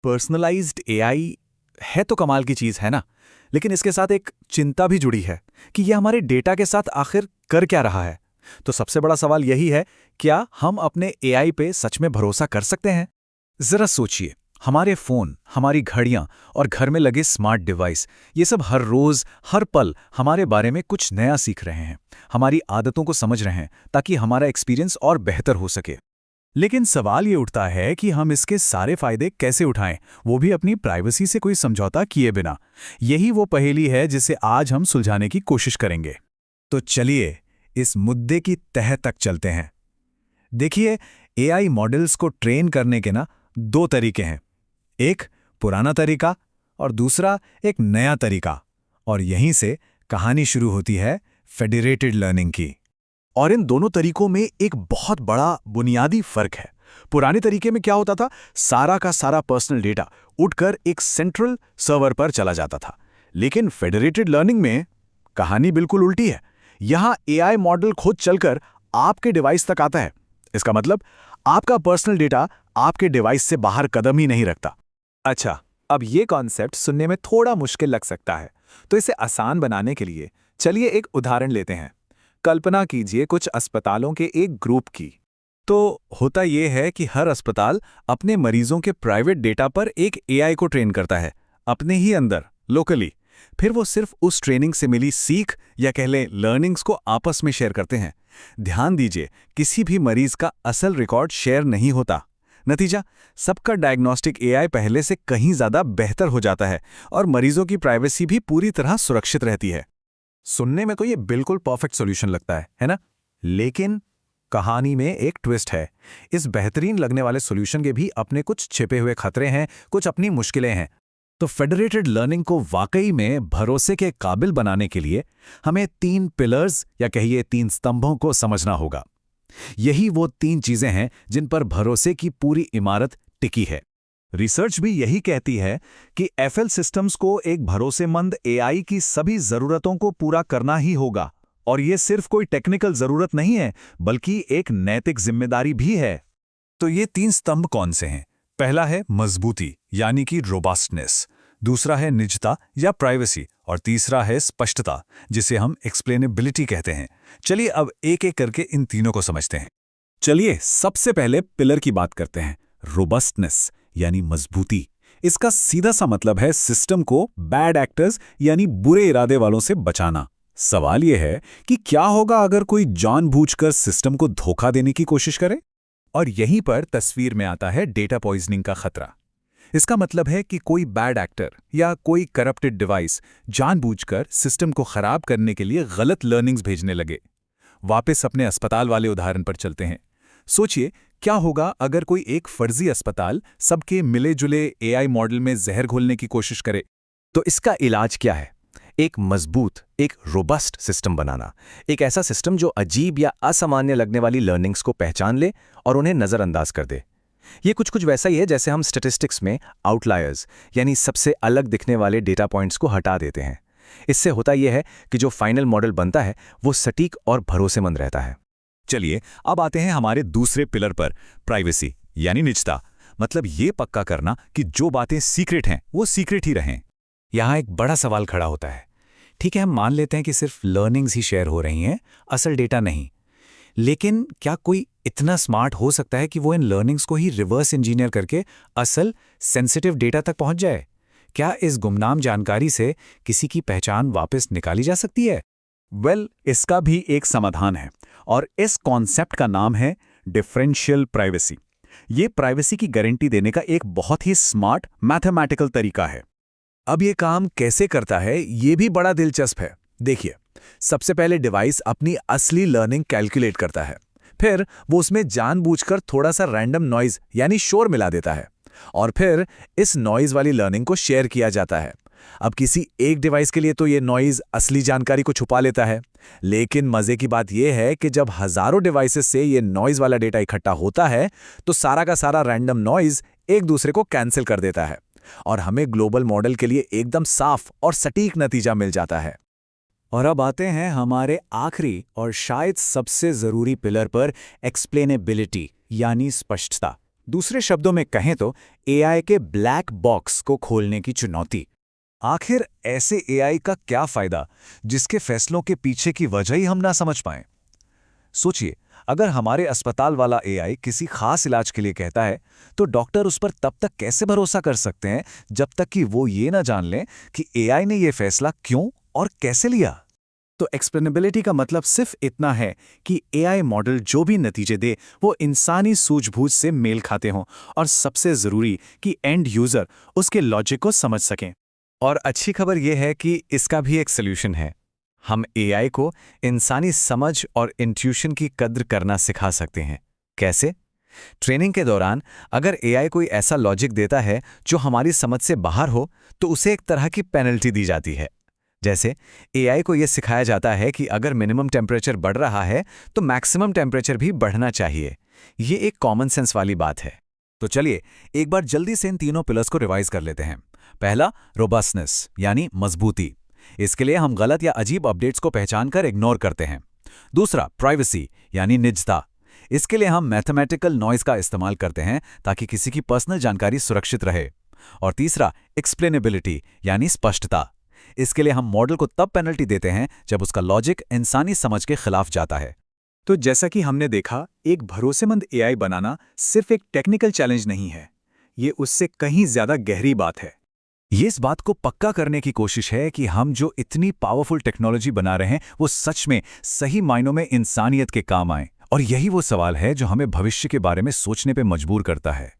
Personalised AI है तो कमाल की चीज है ना, लेकिन इसके साथ एक चिंता भी जुड़ी है कि यह हमारे डेटा के साथ आखिर कर क्या रहा है। तो सबसे बड़ा सवाल यही है, क्या हम अपने एआई पे सच में भरोसा कर सकते हैं? जरा सोचिए, हमारे फोन, हमारी घड़ियां और घर में लगे स्मार्ट डिवाइस, ये सब हर रोज हर पल हमारे बारे में कुछ नया सीख रहे हैं, हमारी आदतों को समझ रहे हैं ताकि हमारा एक्सपीरियंस और बेहतर हो सके। लेकिन सवाल ये उठता है कि हम इसके सारे फायदे कैसे उठाएं, वो भी अपनी प्राइवेसी से कोई समझौता किए बिना। यही वो पहेली है जिसे आज हम सुलझाने की कोशिश करेंगे। तो चलिए इस मुद्दे की तह तक चलते हैं। देखिए, एआई मॉडल्स को ट्रेन करने के दो तरीके हैं। एक पुराना तरीका और दूसरा एक नया तरीका। और यहीं से कहानी शुरू होती है फेडरेटेड लर्निंग की। और इन दोनों तरीकों में एक बहुत बड़ा बुनियादी फर्क है। पुराने तरीके में क्या होता था, सारा का सारा पर्सनल डेटा उठकर एक सेंट्रल सर्वर पर चला जाता था। लेकिन फेडरेटेड लर्निंग में कहानी बिल्कुल उल्टी है। यहां एआई मॉडल खुद चलकर आपके डिवाइस तक आता है। इसका मतलब आपका पर्सनल डेटा आपके डिवाइस से बाहर कदम ही नहीं रखता। अच्छा, अब ये कॉन्सेप्ट सुनने में थोड़ा मुश्किल लग सकता है, तो इसे आसान बनाने के लिए चलिए एक उदाहरण लेते हैं। कल्पना कीजिए कुछ अस्पतालों के एक ग्रुप की। तो होता यह है कि हर अस्पताल अपने मरीजों के प्राइवेट डेटा पर एक एआई को ट्रेन करता है, अपने ही अंदर, लोकली। फिर वो सिर्फ उस ट्रेनिंग से मिली सीख या कह लें लर्निंग्स को आपस में शेयर करते हैं। ध्यान दीजिए, किसी भी मरीज का असल रिकॉर्ड शेयर नहीं होता। नतीजा, सबका डायग्नोस्टिक एआई पहले से कहीं ज्यादा बेहतर हो जाता है और मरीजों की प्राइवेसी भी पूरी तरह सुरक्षित रहती है। सुनने में तो ये बिल्कुल परफेक्ट सॉल्यूशन लगता है ना? लेकिन कहानी में एक ट्विस्ट है। इस बेहतरीन लगने वाले सॉल्यूशन के भी अपने कुछ छिपे हुए खतरे हैं, कुछ अपनी मुश्किलें हैं। तो फेडरेटेड लर्निंग को वाकई में भरोसे के काबिल बनाने के लिए हमें 3 पिलर्स या कहिए 3 स्तंभों को समझना होगा। यही वो 3 चीजें हैं जिन पर भरोसे की पूरी इमारत टिकी है। रिसर्च भी यही कहती है कि एफएल सिस्टम्स को एक भरोसेमंद एआई की सभी जरूरतों को पूरा करना ही होगा। और ये सिर्फ कोई टेक्निकल जरूरत नहीं है, बल्कि एक नैतिक जिम्मेदारी भी है। तो ये 3 स्तंभ कौन से हैं? पहला है मजबूती, यानी कि रोबस्टनेस। दूसरा है निजता या प्राइवेसी, और तीसरा है स्पष्टता, जिसे हम एक्सप्लेनेबिलिटी कहते हैं। चलिए अब एक एक करके इन तीनों को समझते हैं। चलिए सबसे पहले पिलर की बात करते हैं, रोबस्टनेस यानी मजबूती। इसका सीधा सा मतलब है सिस्टम को बैड एक्टर्स यानी बुरे इरादे वालों से बचाना। सवाल यह है कि क्या होगा अगर कोई जानबूझकर सिस्टम को धोखा देने की कोशिश करे? और यहीं पर तस्वीर में आता है डेटा पॉइजनिंग का खतरा। इसका मतलब है कि कोई बैड एक्टर या कोई करप्टेड डिवाइस जानबूझकर सिस्टम को खराब करने के लिए गलत लर्निंग्स भेजने लगे। वापस अपने अस्पताल वाले उदाहरण पर चलते हैं। सोचिए, क्या होगा अगर कोई एक फर्जी अस्पताल सबके मिले जुले एआई मॉडल में जहर घोलने की कोशिश करे? तो इसका इलाज क्या है? एक मजबूत, एक रोबस्ट सिस्टम बनाना। एक ऐसा सिस्टम जो अजीब या असामान्य लगने वाली लर्निंग्स को पहचान ले और उन्हें नज़रअंदाज कर दे। ये कुछ वैसा ही है जैसे हम स्टैटिस्टिक्स में आउटलायर्स यानी सबसे अलग दिखने वाले डेटा पॉइंट्स को हटा देते हैं। इससे होता यह है कि जो फाइनल मॉडल बनता है वो सटीक और भरोसेमंद रहता है। चलिए अब आते हैं हमारे दूसरे पिलर पर, प्राइवेसी यानी निजता। मतलब ये पक्का करना कि जो बातें सीक्रेट हैं वो सीक्रेट ही रहें। यहाँ एक बड़ा सवाल खड़ा होता है। ठीक है, हम मान लेते हैं कि सिर्फ लर्निंग्स ही शेयर हो रही हैं, असल डेटा नहीं। लेकिन क्या कोई इतना स्मार्ट हो सकता है कि वो इन लर्निंग्स को ही रिवर्स इंजीनियर करके असल सेंसिटिव डेटा तक पहुंच जाए? क्या इस गुमनाम जानकारी से किसी की पहचान वापस निकाली जा सकती है? इसका भी एक समाधान है, और इस कॉन्सेप्ट का नाम है डिफरेंशियल प्राइवेसी। ये प्राइवेसी की गारंटी देने का एक बहुत ही स्मार्ट मैथमेटिकल तरीका है। अब ये काम कैसे करता है, ये भी बड़ा दिलचस्प है। देखिए, सबसे पहले डिवाइस अपनी असली लर्निंग कैलकुलेट करता है। फिर वो उसमें जानबूझकर थोड़ा सा रैंडम नॉइज यानी शोर मिला देता है, और फिर इस नॉइज वाली लर्निंग को शेयर किया जाता है। अब किसी एक डिवाइस के लिए तो ये नॉइज असली जानकारी को छुपा लेता है, लेकिन मजे की बात यह है कि जब हजारों डिवाइसेस से ये नॉइज वाला डेटा इकट्ठा होता है तो सारा का सारा रैंडम नॉइज एक दूसरे को कैंसिल कर देता है, और हमें ग्लोबल मॉडल के लिए एकदम साफ और सटीक नतीजा मिल जाता है। और अब आते हैं हमारे आखिरी और शायद सबसे जरूरी पिलर पर, एक्सप्लेनेबिलिटी यानी स्पष्टता। दूसरे शब्दों में कहें तो एआई के ब्लैक बॉक्स को खोलने की चुनौती। आखिर ऐसे एआई का क्या फायदा जिसके फैसलों के पीछे की वजह ही हम ना समझ पाएं? सोचिए, अगर हमारे अस्पताल वाला एआई किसी खास इलाज के लिए कहता है, तो डॉक्टर उस पर तब तक कैसे भरोसा कर सकते हैं जब तक कि वो ये ना जान लें कि एआई ने ये फैसला क्यों और कैसे लिया। तो एक्सप्लेनेबिलिटी का मतलब सिर्फ इतना है कि एआई मॉडल जो भी नतीजे दे वो इंसानी सूझबूझ से मेल खाते हों, और सबसे ज़रूरी कि एंड यूज़र उसके लॉजिक को समझ सकें। और अच्छी खबर यह है कि इसका भी एक सॉल्यूशन है। हम एआई को इंसानी समझ और इंट्यूशन की कद्र करना सिखा सकते हैं। कैसे? ट्रेनिंग के दौरान अगर एआई कोई ऐसा लॉजिक देता है जो हमारी समझ से बाहर हो, तो उसे एक तरह की पेनल्टी दी जाती है। जैसे एआई को यह सिखाया जाता है कि अगर मिनिमम टेम्परेचर बढ़ रहा है तो मैक्सिमम टेम्परेचर भी बढ़ना चाहिए। ये एक कॉमन सेंस वाली बात है। तो चलिए एक बार जल्दी से इन तीनों पिलर्स को रिवाइज कर लेते हैं। पहला, रोबस्टनेस यानी मजबूती। इसके लिए हम गलत या अजीब अपडेट्स को पहचानकर इग्नोर करते हैं। दूसरा, प्राइवेसी यानी निजता। इसके लिए हम मैथमेटिकल नॉइज का इस्तेमाल करते हैं ताकि किसी की पर्सनल जानकारी सुरक्षित रहे। और तीसरा, एक्सप्लेनेबिलिटी यानी स्पष्टता। इसके लिए हम मॉडल को तब पेनल्टी देते हैं जब उसका लॉजिक इंसानी समझ के खिलाफ जाता है। तो जैसा कि हमने देखा, एक भरोसेमंद एआई बनाना सिर्फ एक टेक्निकल चैलेंज नहीं है, ये उससे कहीं ज्यादा गहरी बात है। ये इस बात को पक्का करने की कोशिश है कि हम जो इतनी पावरफुल टेक्नोलॉजी बना रहे हैं वो सच में सही मायनों में इंसानियत के काम आए। और यही वो सवाल है जो हमें भविष्य के बारे में सोचने पे मजबूर करता है।